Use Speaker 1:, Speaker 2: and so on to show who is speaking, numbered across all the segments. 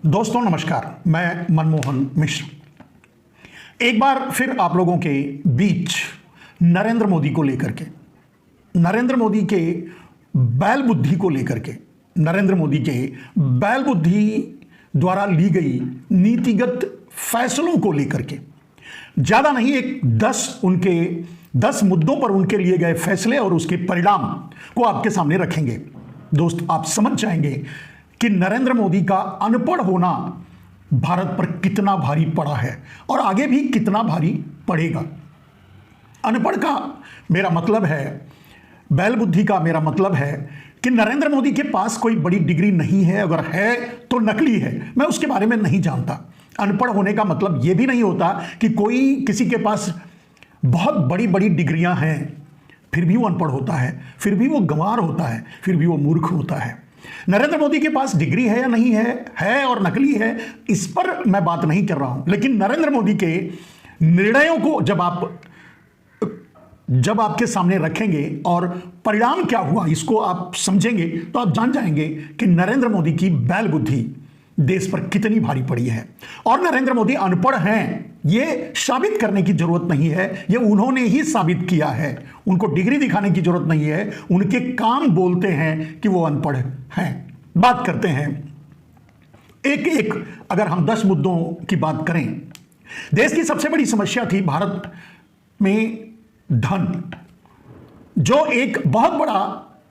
Speaker 1: दोस्तों नमस्कार, मैं मनमोहन मिश्र एक बार फिर आप लोगों के बीच नरेंद्र मोदी को लेकर के, नरेंद्र मोदी के बैल बुद्धि को लेकर के, नरेंद्र मोदी के बैल बुद्धि द्वारा ली गई नीतिगत फैसलों को लेकर के, ज़्यादा नहीं एक 10 मुद्दों पर उनके लिए गए फैसले और उसके परिणाम को आपके सामने रखेंगे। दोस्त, आप समझ जाएंगे कि नरेंद्र मोदी का अनपढ़ होना भारत पर कितना भारी पड़ा है और आगे भी कितना भारी पड़ेगा। अनपढ़ का मेरा मतलब है, बैल बुद्धि का मेरा मतलब है कि नरेंद्र मोदी के पास कोई बड़ी डिग्री नहीं है, अगर है तो नकली है, मैं उसके बारे में नहीं जानता। अनपढ़ होने का मतलब यह भी नहीं होता कि कोई किसी के पास बहुत बड़ी बड़ी डिग्रियां हैं फिर भी वो अनपढ़ होता है, फिर भी वो गंवार होता है, फिर भी वो मूर्ख होता है। नरेंद्र मोदी के पास डिग्री है या नहीं है और नकली है, इस पर मैं बात नहीं कर रहा हूं, लेकिन नरेंद्र मोदी के निर्णयों को जब आपके सामने रखेंगे और परिणाम क्या हुआ इसको आप समझेंगे तो आप जान जाएंगे कि नरेंद्र मोदी की बैल बुद्धि देश पर कितनी भारी पड़ी है। और नरेंद्र मोदी अनपढ़ हैं ये साबित करने की जरूरत नहीं है, ये उन्होंने ही साबित किया है। उनको डिग्री दिखाने की जरूरत नहीं है, उनके काम बोलते हैं कि वो अनपढ़ हैं। बात करते हैं एक एक, अगर हम 10 मुद्दों की बात करें। देश की सबसे बड़ी समस्या थी भारत में धन, जो एक बहुत बड़ा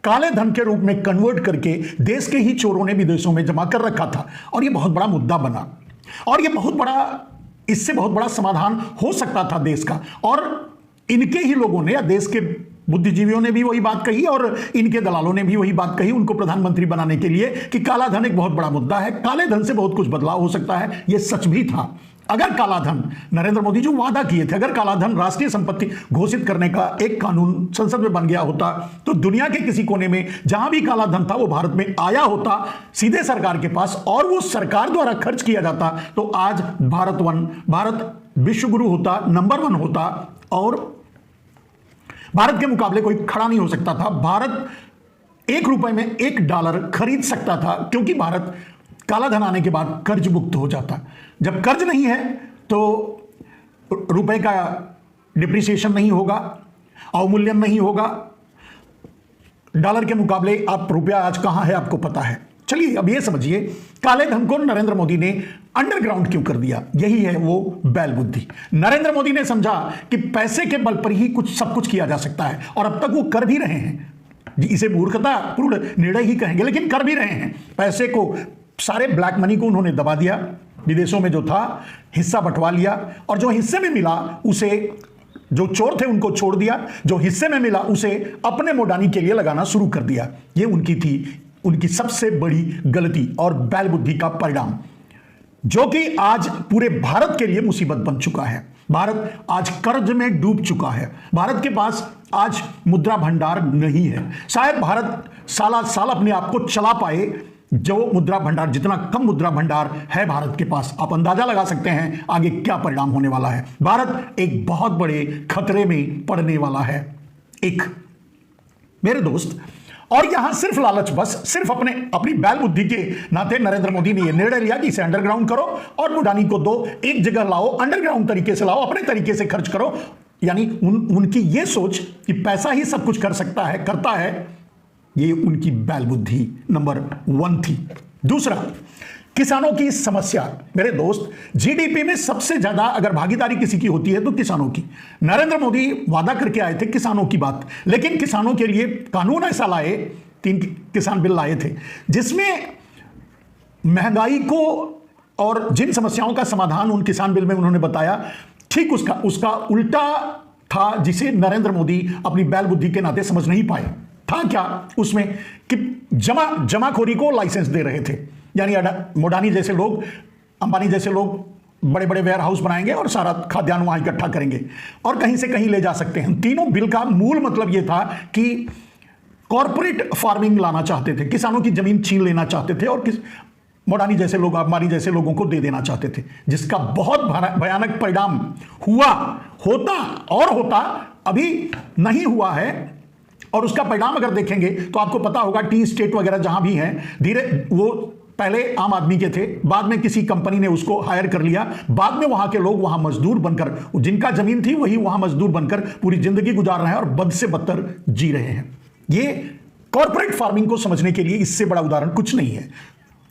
Speaker 1: काले धन के रूप में कन्वर्ट करके देश के ही चोरों ने विदेशों में जमा कर रखा था और यह बहुत बड़ा मुद्दा बना और यह इससे बहुत बड़ा समाधान हो सकता था देश का। और इनके ही लोगों ने या देश के बुद्धिजीवियों ने भी वही बात कही और इनके दलालों ने भी वही बात कही उनको प्रधानमंत्री बनाने के लिए कि काला धन एक बहुत बड़ा मुद्दा है, काले धन से बहुत कुछ बदलाव हो सकता है। यह सच भी था। अगर काला धन, नरेंद्र मोदी जो वादा किए थे, अगर काला धन राष्ट्रीय संपत्ति घोषित करने का एक कानून संसद में बन गया होता तो दुनिया के किसी कोने में जहां भी काला धन था वो भारत में आया होता सीधे सरकार के पास और वो सरकार द्वारा खर्च किया जाता तो आज भारत विश्व गुरु होता, नंबर 1 होता और भारत के मुकाबले कोई खड़ा नहीं हो सकता था। भारत $1 में $1 खरीद सकता था क्योंकि भारत काला धन आने के बाद कर्ज मुक्त हो जाता। जब कर्ज नहीं है तो रुपए का डिप्रिसिएशन नहीं होगा, अवमूल्यन नहीं होगा। डॉलर के मुकाबले आप रुपया आज कहां है आपको पता है। चलिए अब ये समझिए काले धन को नरेंद्र मोदी ने अंडरग्राउंड क्यों कर दिया। यही है वो बैल बुद्धि। नरेंद्र मोदी ने समझा कि पैसे के बल पर ही सब कुछ किया जा सकता है और अब तक वो कर भी रहे हैं। इसे मूर्खतापूर्ण निर्णय ही कहेंगे लेकिन कर भी रहे हैं। पैसे को, सारे ब्लैक मनी को उन्होंने दबा दिया, विदेशों में जो था हिस्सा बंटवा लिया और जो हिस्से में मिला उसे, जो चोर थे उनको छोड़ दिया, जो हिस्से में मिला उसे अपने मोडानी के लिए लगाना शुरू कर दिया। यह उनकी सबसे बड़ी गलती और बैल बुद्धि का परिणाम, जो कि आज पूरे भारत के लिए मुसीबत बन चुका है। भारत आज कर्ज में डूब चुका है। भारत के पास आज मुद्रा भंडार नहीं है। शायद भारत साल अपने आप को चला पाए, जो मुद्रा भंडार, जितना कम मुद्रा भंडार है भारत के पास, आप अंदाजा लगा सकते हैं आगे क्या परिणाम होने वाला है। भारत एक बहुत बड़े खतरे में पड़ने वाला है। मेरे दोस्त, और यहां सिर्फ लालच, बस सिर्फ अपनी बैल बुद्धि के नाते नरेंद्र मोदी ने यह निर्णय लिया कि इसे अंडरग्राउंड करो और मुडानी को दो, एक जगह लाओ, अंडरग्राउंड तरीके से लाओ, अपने तरीके से खर्च करो। यानी उनकी यह सोच कि पैसा ही सब कुछ करता है, ये उनकी बैल बुद्धि नंबर 1 थी। दूसरा, किसानों की समस्या। मेरे दोस्त, जीडीपी में सबसे ज्यादा अगर भागीदारी किसी की होती है तो किसानों की। नरेंद्र मोदी वादा करके आए थे किसानों की बात, लेकिन किसानों के लिए कानून ऐसा लाए, 3 किसान बिल लाए थे जिसमें महंगाई को और जिन समस्याओं का समाधान उन किसान बिल में उन्होंने बताया, ठीक उसका उल्टा था, जिसे नरेंद्र मोदी अपनी बैल बुद्धि के नाते समझ नहीं पाए। था क्या उसमें कि जमाखोरी को लाइसेंस दे रहे थे। यानी मोडानी जैसे लोग, अंबानी जैसे लोग बड़े बड़े वेयर हाउस बनाएंगे और सारा खाद्यान्न वहां इकट्ठा करेंगे और कहीं से कहीं ले जा सकते हैं। तीनों बिल का मूल मतलब यह था कि कॉर्पोरेट फार्मिंग लाना चाहते थे, किसानों की जमीन छीन लेना चाहते थे और मोडानी जैसे लोग, अंबानी जैसे लोगों को दे देना चाहते थे, जिसका बहुत भयानक परिणाम होता अभी नहीं हुआ है। और उसका परिणाम अगर देखेंगे तो आपको पता होगा टी स्टेट वगैरह जहां भी हैं, धीरे वो पहले आम आदमी के थे, बाद में किसी कंपनी ने उसको हायर कर लिया, बाद में वहां के लोग वहां मजदूर बनकर, जिनका जमीन थी वही वहां मजदूर बनकर पूरी जिंदगी गुजार रहे हैं और बद से बदतर जी रहे हैं। ये कॉर्पोरेट फार्मिंग को समझने के लिए इससे बड़ा उदाहरण कुछ नहीं है।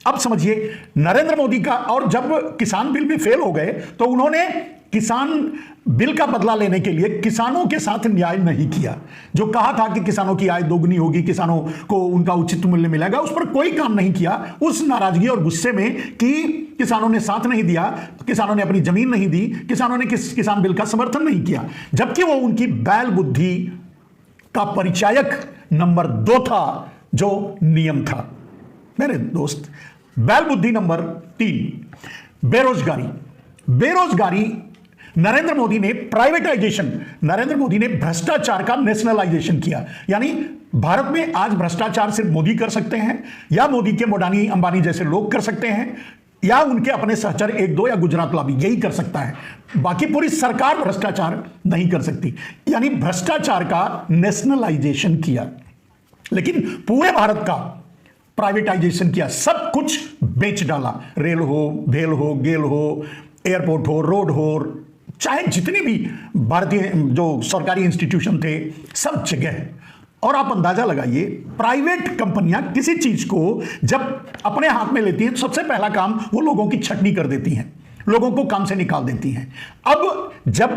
Speaker 1: अब समझिए नरेंद्र मोदी का, और जब किसान बिल भी फेल हो गए तो उन्होंने किसान बिल का बदला लेने के लिए किसानों के साथ न्याय नहीं किया। जो कहा था कि किसानों की आय दोगुनी होगी, किसानों को उनका उचित मूल्य मिलेगा, उस पर कोई काम नहीं किया। उस नाराजगी और गुस्से में कि किसानों ने साथ नहीं दिया, किसानों ने अपनी जमीन नहीं दी, किसानों ने किसान बिल का समर्थन नहीं किया, जबकि वो उनकी बैल बुद्धि का परिचायक नंबर 2 था, जो नियम था। मेरे दोस्त, बैल बुद्धि नंबर 3, बेरोजगारी। बेरोजगारी नरेंद्र मोदी ने प्राइवेटाइजेशन, नरेंद्र मोदी ने भ्रष्टाचार का नेशनलाइजेशन किया। यानी भारत में आज भ्रष्टाचार सिर्फ मोदी कर सकते हैं, या मोदी के मोडानी अंबानी जैसे लोग कर सकते हैं, या उनके अपने सहचर 1-2 या गुजरात लाभी, यही कर सकता है। बाकी पूरी सरकार भ्रष्टाचार नहीं कर सकती। यानी भ्रष्टाचार का नेशनलाइजेशन किया, लेकिन पूरे भारत का प्राइवेटाइजेशन किया, सब कुछ बेच डाला। रेल हो, भेल हो, गेल हो, एयरपोर्ट हो, रोड हो, चाहे जितने भी भारतीय जो सरकारी इंस्टीट्यूशन थे, सब जगह। और आप अंदाजा लगाइए, प्राइवेट कंपनियां किसी चीज को जब अपने हाथ में लेती हैं, सबसे पहला काम वो लोगों की छटनी कर देती हैं, लोगों को काम से निकाल देती हैं। अब जब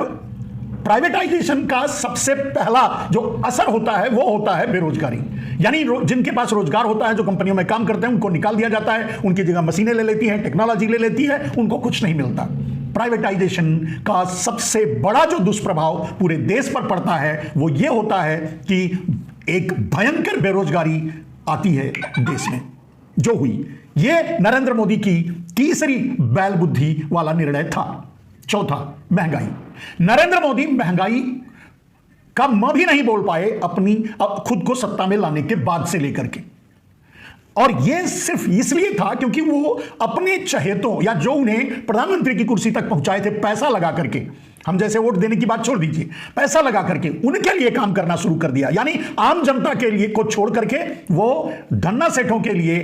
Speaker 1: प्राइवेटाइजेशन का सबसे पहला जो असर होता है वो होता है बेरोजगारी। यानी जिनके पास रोजगार होता है, जो कंपनियों में काम करते हैं, उनको निकाल दिया जाता है, उनकी जगह मशीनें ले लेती हैं, टेक्नोलॉजी ले लेती है, उनको कुछ नहीं मिलता। प्राइवेटाइजेशन का सबसे बड़ा जो दुष्प्रभाव पूरे देश पर पड़ता है वो ये होता है कि एक भयंकर बेरोजगारी आती है देश में, जो हुई। ये नरेंद्र मोदी की तीसरी बैल बुद्धि वाला निर्णय था। चौथा, महंगाई। नरेंद्र मोदी महंगाई का म भी नहीं बोल पाए अपनी खुद को सत्ता में लाने के बाद से लेकर के, और यह सिर्फ इसलिए था क्योंकि वो अपने चहेतों या जो उन्हें प्रधानमंत्री की कुर्सी तक पहुंचाए थे, पैसा लगा करके, हम जैसे वोट देने की बात छोड़ दीजिए, पैसा लगा करके उनके लिए काम करना शुरू कर दिया। यानी आम जनता के लिए को छोड़ करके वो धन्ना सेठों के लिए,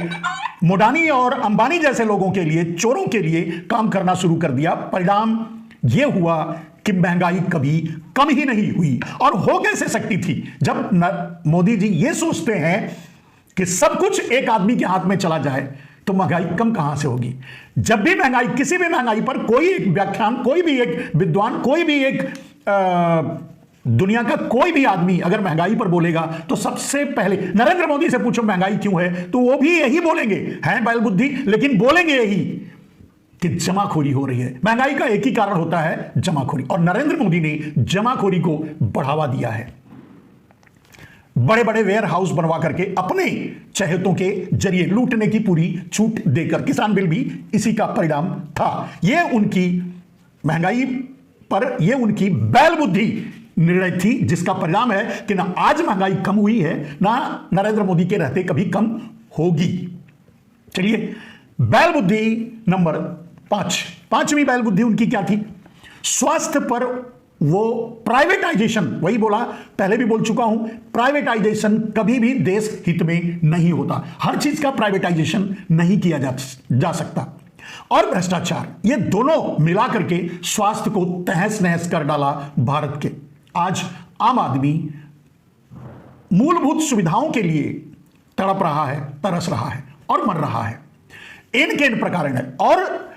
Speaker 1: मोडानी और अंबानी जैसे लोगों के लिए, चोरों के लिए काम करना शुरू कर दिया। परिणाम यह हुआ कि महंगाई कभी कम ही नहीं हुई, और हो कैसे सकती थी जब मोदी जी ये सोचते हैं कि सब कुछ एक आदमी के हाथ में चला जाए तो महंगाई कम कहां से होगी। जब भी महंगाई, किसी भी महंगाई पर कोई एक व्याख्यान, कोई भी एक विद्वान, कोई भी एक दुनिया का कोई भी आदमी अगर महंगाई पर बोलेगा तो सबसे पहले नरेंद्र मोदी से पूछो महंगाई क्यों है, तो वो भी यही बोलेंगे, है बैल बुद्धि, लेकिन बोलेंगे यही कि जमाखोरी हो रही है। महंगाई का एक ही कारण होता है, जमाखोरी, और नरेंद्र मोदी ने जमाखोरी को बढ़ावा दिया है। बड़े बड़े वेयर हाउस बनवा करके अपने चहेतों के जरिए लूटने की पूरी छूट देकर, किसान बिल भी इसी का परिणाम था। यह उनकी महंगाई पर यह उनकी बैल बुद्धि निर्णय थी, जिसका परिणाम है कि ना आज महंगाई कम हुई है, ना नरेंद्र मोदी के रहते कभी कम होगी। चलिए, बैल बुद्धि नंबर 5, पांचवी बैल बुद्धि उनकी क्या थी? स्वास्थ्य पर वो प्राइवेटाइजेशन, वही बोला, पहले भी बोल चुका हूं, प्राइवेटाइजेशन कभी भी देश हित में नहीं होता। हर चीज का प्राइवेटाइजेशन नहीं किया जा सकता। और भ्रष्टाचार, ये दोनों मिलाकर के स्वास्थ्य को तहस नहस कर डाला भारत के। आज आम आदमी मूलभूत सुविधाओं के लिए तड़प रहा है, तरस रहा है और मर रहा है। इनके इन प्रकार है, और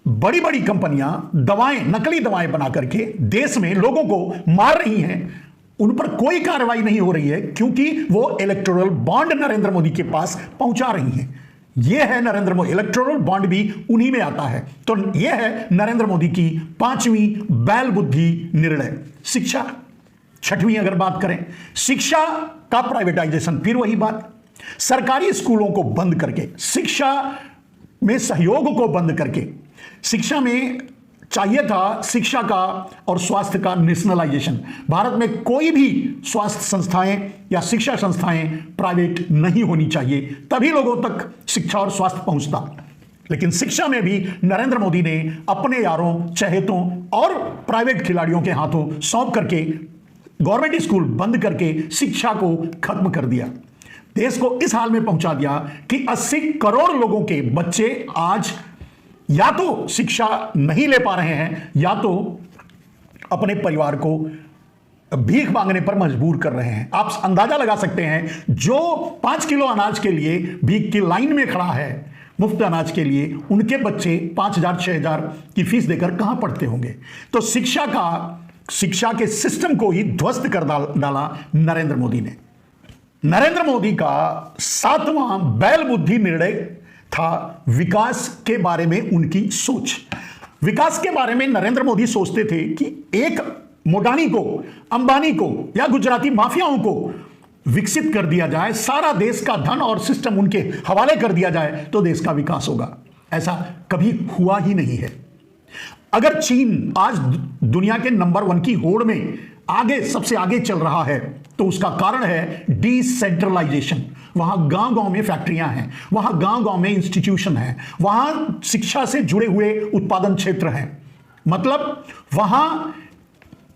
Speaker 1: बड़ी बड़ी कंपनियां दवाएं, नकली दवाएं बना करके देश में लोगों को मार रही हैं, उन पर कोई कार्रवाई नहीं हो रही है, क्योंकि वो इलेक्टोरल बॉन्ड नरेंद्र मोदी के पास पहुंचा रही हैं। यह है नरेंद्र मोदी, इलेक्टोरल बॉन्ड भी उन्हीं में आता है। तो यह है नरेंद्र मोदी की पांचवी बैल बुद्धि निर्णय। शिक्षा, छठवीं अगर बात करें, शिक्षा का प्राइवेटाइजेशन, फिर वही बात, सरकारी स्कूलों को बंद करके, शिक्षा में सहयोग को बंद करके, शिक्षा में चाहिए था शिक्षा का और स्वास्थ्य का नेशनलाइजेशन। भारत में कोई भी स्वास्थ्य संस्थाएं या शिक्षा संस्थाएं प्राइवेट नहीं होनी चाहिए, तभी लोगों तक शिक्षा और स्वास्थ्य पहुंचता। लेकिन शिक्षा में भी नरेंद्र मोदी ने अपने यारों, चहेतों और प्राइवेट खिलाड़ियों के हाथों सौंप करके गवर्नमेंट स्कूल बंद करके शिक्षा को खत्म कर दिया। देश को इस हाल में पहुंचा दिया कि 80 करोड़ लोगों के बच्चे आज या तो शिक्षा नहीं ले पा रहे हैं या तो अपने परिवार को भीख मांगने पर मजबूर कर रहे हैं। आप अंदाजा लगा सकते हैं, जो 5 किलो अनाज के लिए भीख की लाइन में खड़ा है मुफ्त अनाज के लिए, उनके बच्चे 5,000 6,000 की फीस देकर कहां पढ़ते होंगे। तो शिक्षा के सिस्टम को ही ध्वस्त कर डाला नरेंद्र मोदी ने। नरेंद्र मोदी का 7वां बैल बुद्धि निर्णय था विकास के बारे में उनकी सोच। विकास के बारे में नरेंद्र मोदी सोचते थे कि एक मोडानी को, अंबानी को या गुजराती माफियाओं को विकसित कर दिया जाए, सारा देश का धन और सिस्टम उनके हवाले कर दिया जाए तो देश का विकास होगा। ऐसा कभी हुआ ही नहीं है। अगर चीन आज दुनिया के नंबर 1 की होड़ में सबसे आगे चल रहा है तो उसका कारण है डिसेंट्रलाइजेशन। वहां गांव-गांव में फैक्ट्रियां हैं, वहां गांव-गांव में इंस्टीट्यूशन है, वहां शिक्षा से जुड़े हुए उत्पादन क्षेत्र हैं। मतलब वहां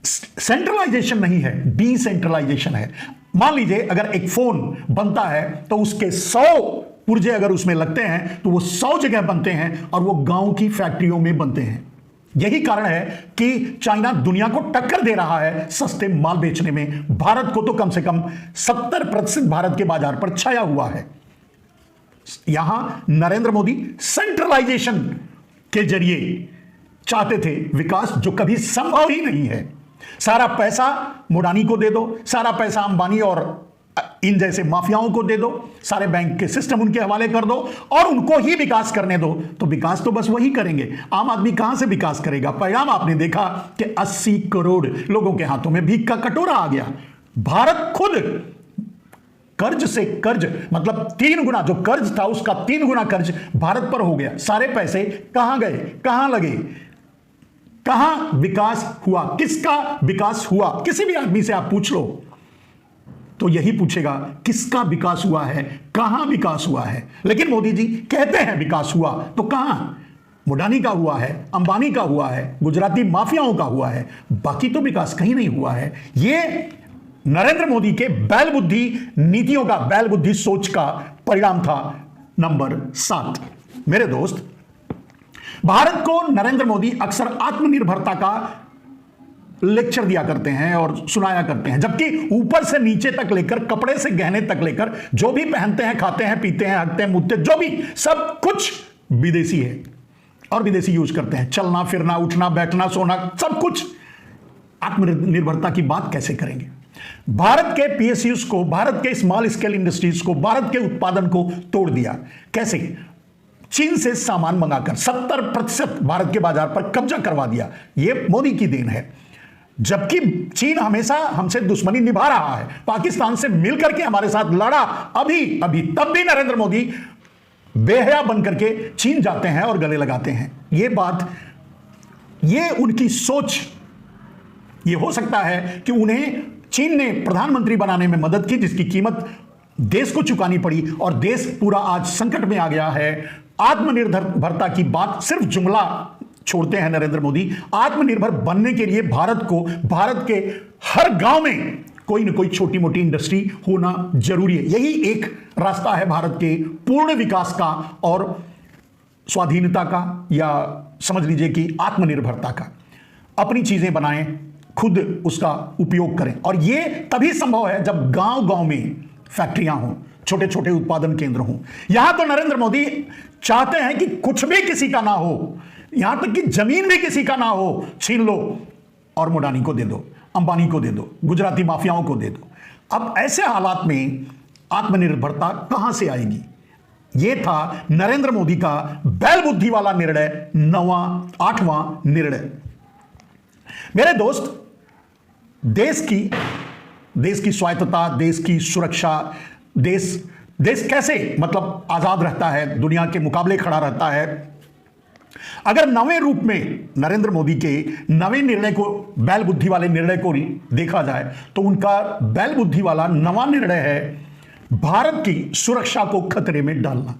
Speaker 1: सेंट्रलाइजेशन नहीं है, डिसेंट्रलाइजेशन है। मान लीजिए अगर एक फोन बनता है तो उसके 100 पुर्जे अगर उसमें लगते हैं तो वो 100 जगह बनते हैं और वो गांव की फैक्ट्रियों में बनते हैं। यही कारण है कि चाइना दुनिया को टक्कर दे रहा है सस्ते माल बेचने में। भारत को तो कम से कम 70% भारत के बाजार पर छाया हुआ है। यहां नरेंद्र मोदी सेंट्रलाइजेशन के जरिए चाहते थे विकास, जो कभी संभव ही नहीं है। सारा पैसा मोडानी को दे दो, सारा पैसा अंबानी और इन जैसे माफियाओं को दे दो, सारे बैंक के सिस्टम उनके हवाले कर दो और उनको ही विकास करने दो, तो विकास तो बस वही करेंगे। आम आदमी कहां से विकास करेगा। परिणाम आपने देखा कि 80 करोड़ लोगों के हाथों में भीख का कटोरा आ गया। भारत खुद कर्ज से कर्ज, मतलब 3 गुना जो कर्ज था उसका 3 गुना कर्ज भारत पर हो गया। सारे पैसे कहां गए, कहां लगे, कहां विकास हुआ, किसका विकास हुआ। किसी भी आदमी से आप पूछ लो तो यही पूछेगा किसका विकास हुआ है, कहां विकास हुआ है। लेकिन मोदी जी कहते हैं विकास हुआ, तो कहां। मोडानी का हुआ है, अंबानी का हुआ है, गुजराती माफियाओं का हुआ है, बाकी तो विकास कहीं नहीं हुआ है। यह नरेंद्र मोदी के बैल बुद्धि नीतियों का, बैल बुद्धि सोच का परिणाम था। नंबर 7, मेरे दोस्त, भारत को नरेंद्र मोदी अक्सर आत्मनिर्भरता का लेक्चर दिया करते हैं और सुनाया करते हैं, जबकि ऊपर से नीचे तक लेकर, कपड़े से गहने तक लेकर, जो भी पहनते हैं, खाते हैं, पीते हैं, हगते हैं, मुद्दे, जो भी, सब कुछ विदेशी है और विदेशी यूज करते हैं। चलना फिरना, उठना बैठना, सोना, सब कुछ। आत्मनिर्भरता की बात कैसे करेंगे। भारत के पीएसयूज को, भारत के स्मॉल स्केल इंडस्ट्रीज को, भारत के उत्पादन को तोड़ दिया। कैसे। चीन से सामान मंगाकर 70% भारत के बाजार पर कब्जा करवा दिया। यह मोदी की देन है। जबकि चीन हमेशा हमसे दुश्मनी निभा रहा है, पाकिस्तान से मिलकर के हमारे साथ लड़ा, अभी तब भी नरेंद्र मोदी बेहया बनकर के चीन जाते हैं और गले लगाते हैं। ये उनकी सोच। ये हो सकता है कि उन्हें चीन ने प्रधानमंत्री बनाने में मदद की, जिसकी कीमत देश को चुकानी पड़ी और देश पूरा आज संकट में आ गया है। आत्मनिर्भरता की बात सिर्फ जुमला छोड़ते हैं नरेंद्र मोदी। आत्मनिर्भर बनने के लिए भारत को, भारत के हर गांव में कोई ना कोई छोटी मोटी इंडस्ट्री होना जरूरी है। यही एक रास्ता है भारत के पूर्ण विकास का और स्वाधीनता का, या समझ लीजिए कि आत्मनिर्भरता का। अपनी चीजें बनाएं, खुद उसका उपयोग करें, और यह तभी संभव है जब गांव गांव में फैक्ट्रियां हों, छोटे छोटे उत्पादन केंद्र हों। यहां तो नरेंद्र मोदी चाहते हैं कि कुछ भी किसी का ना हो, यहां तक कि जमीन भी किसी का ना हो, छीन लो और मोडानी को दे दो, अंबानी को दे दो, गुजराती माफियाओं को दे दो। अब ऐसे हालात में आत्मनिर्भरता कहां से आएगी। यह था नरेंद्र मोदी का बैल बुद्धि वाला निर्णय, 8वां निर्णय। मेरे दोस्त, देश की स्वायत्तता, देश की सुरक्षा, देश कैसे मतलब आजाद रहता है, दुनिया के मुकाबले खड़ा रहता है। अगर नवे रूप में नरेंद्र मोदी के नवे निर्णय को, बैल बुद्धि वाले निर्णय को देखा जाए तो उनका बैल बुद्धि वाला नवा निर्णय है भारत की सुरक्षा को खतरे में डालना।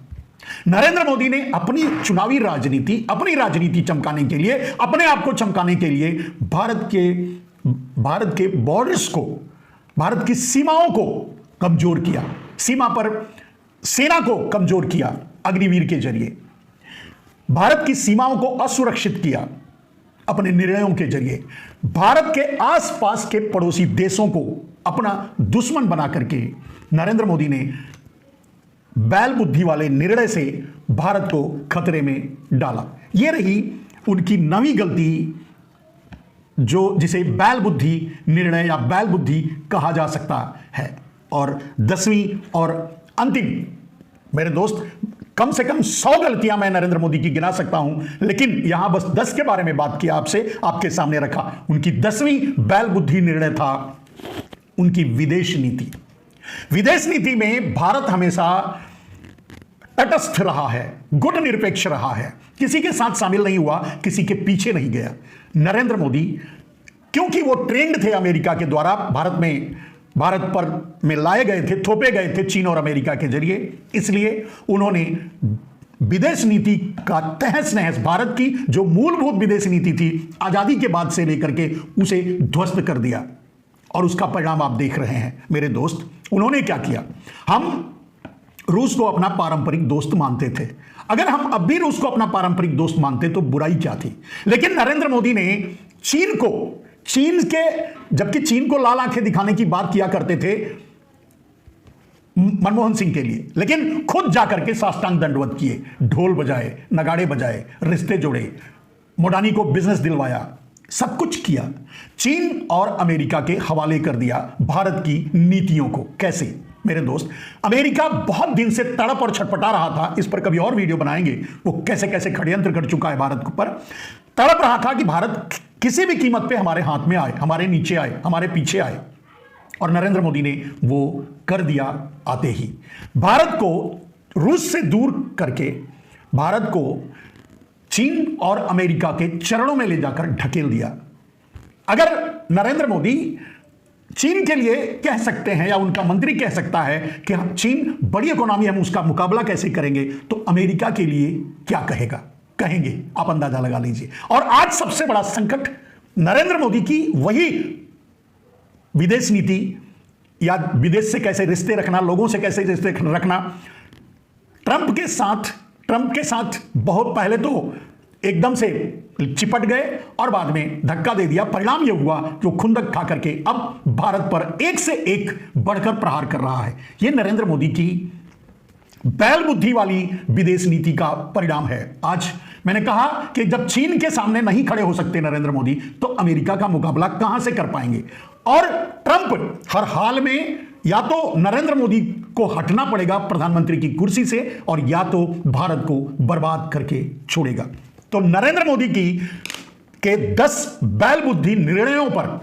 Speaker 1: नरेंद्र मोदी ने अपनी चुनावी राजनीति, अपनी राजनीति चमकाने के लिए, अपने आप को चमकाने के लिए भारत के बॉर्डर्स को, भारत की सीमाओं को कमजोर किया। सीमा पर सेना को कमजोर किया अग्निवीर के जरिए, भारत की सीमाओं को असुरक्षित किया अपने निर्णयों के जरिए, भारत के आसपास के पड़ोसी देशों को अपना दुश्मन बना करके नरेंद्र मोदी ने बैल बुद्धि वाले निर्णय से भारत को खतरे में डाला। यह रही उनकी नवी गलती, जो जिसे बैल बुद्धि निर्णय या बैल बुद्धि कहा जा सकता है। और 10वीं और अंतिम, मेरे दोस्त, कम से कम 100 गलतियां मैं नरेंद्र मोदी की गिना सकता हूं, लेकिन यहां बस 10 के बारे में बात किया, आपसे आपके सामने रखा। उनकी 10वीं बैल बुद्धि निर्णय था उनकी विदेश नीति। विदेश नीति में भारत हमेशा तटस्थ रहा है, गुट निरपेक्ष रहा है, किसी के साथ शामिल नहीं हुआ, किसी के पीछे नहीं गया। नरेंद्र मोदी, क्योंकि वो ट्रेंड थे अमेरिका के द्वारा, भारत पर में लाए गए थे, थोपे गए थे चीन और अमेरिका के जरिए, इसलिए उन्होंने विदेश नीति का तहस नहस, भारत की जो मूलभूत विदेश नीति थी आजादी के बाद से लेकर के, उसे ध्वस्त कर दिया। और उसका परिणाम आप देख रहे हैं मेरे दोस्त। उन्होंने क्या किया? हम रूस को अपना पारंपरिक दोस्त मानते थे। अगर हम अब भी रूस को अपना पारंपरिक दोस्त मानते तो बुराई क्या थी? लेकिन नरेंद्र मोदी ने जबकि चीन को लाल आंखें दिखाने की बात किया करते थे मनमोहन सिंह के लिए, लेकिन खुद जाकर के साष्टांग दंडवत किए, ढोल बजाए, नगाड़े बजाए, रिश्ते जोड़े, मोडानी को बिजनेस दिलवाया, सब कुछ किया। चीन और अमेरिका के हवाले कर दिया भारत की नीतियों को। कैसे मेरे दोस्त? अमेरिका बहुत दिन से तड़प और छटपटा रहा था, इस पर कभी और वीडियो बनाएंगे, वो कैसे कैसे षड्यंत्र कर चुका है भारत पर। तड़प रहा था कि भारत किसी भी कीमत पे हमारे हाथ में आए, हमारे नीचे आए, हमारे पीछे आए, और नरेंद्र मोदी ने वो कर दिया। आते ही भारत को रूस से दूर करके भारत को चीन और अमेरिका के चरणों में ले जाकर ढकेल दिया। अगर नरेंद्र मोदी चीन के लिए कह सकते हैं या उनका मंत्री कह सकता है कि चीन बड़ी इकोनॉमी, हम उसका मुकाबला कैसे करेंगे, तो अमेरिका के लिए क्या कहेंगे आप अंदाजा लगा लीजिए। और आज सबसे बड़ा संकट नरेंद्र मोदी की वही विदेश नीति, या विदेश से कैसे रिश्ते रखना, लोगों से कैसे रिश्ते रखना, ट्रंप के साथ बहुत पहले तो एकदम से चिपट गए और बाद में धक्का दे दिया। परिणाम यह हुआ कि खुंदक खा करके अब भारत पर एक से एक बढ़कर प्रहार कर रहा है। यह नरेंद्र मोदी की बैल बुद्धि वाली विदेश नीति का परिणाम है। आज मैंने कहा कि जब चीन के सामने नहीं खड़े हो सकते नरेंद्र मोदी, तो अमेरिका का मुकाबला कहां से कर पाएंगे? और ट्रंप हर हाल में या तो नरेंद्र मोदी को हटना पड़ेगा प्रधानमंत्री की कुर्सी से, और या तो भारत को बर्बाद करके छोड़ेगा। तो नरेंद्र मोदी के 10 बैल बुद्धि निर्णयों पर,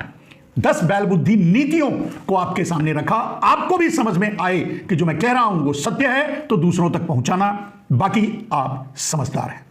Speaker 1: 10 बैल बुद्धि नीतियों को आपके सामने रखा। आपको भी समझ में आए कि जो मैं कह रहा हूं वो सत्य है, तो दूसरों तक पहुंचाना। बाकी आप समझदार हैं।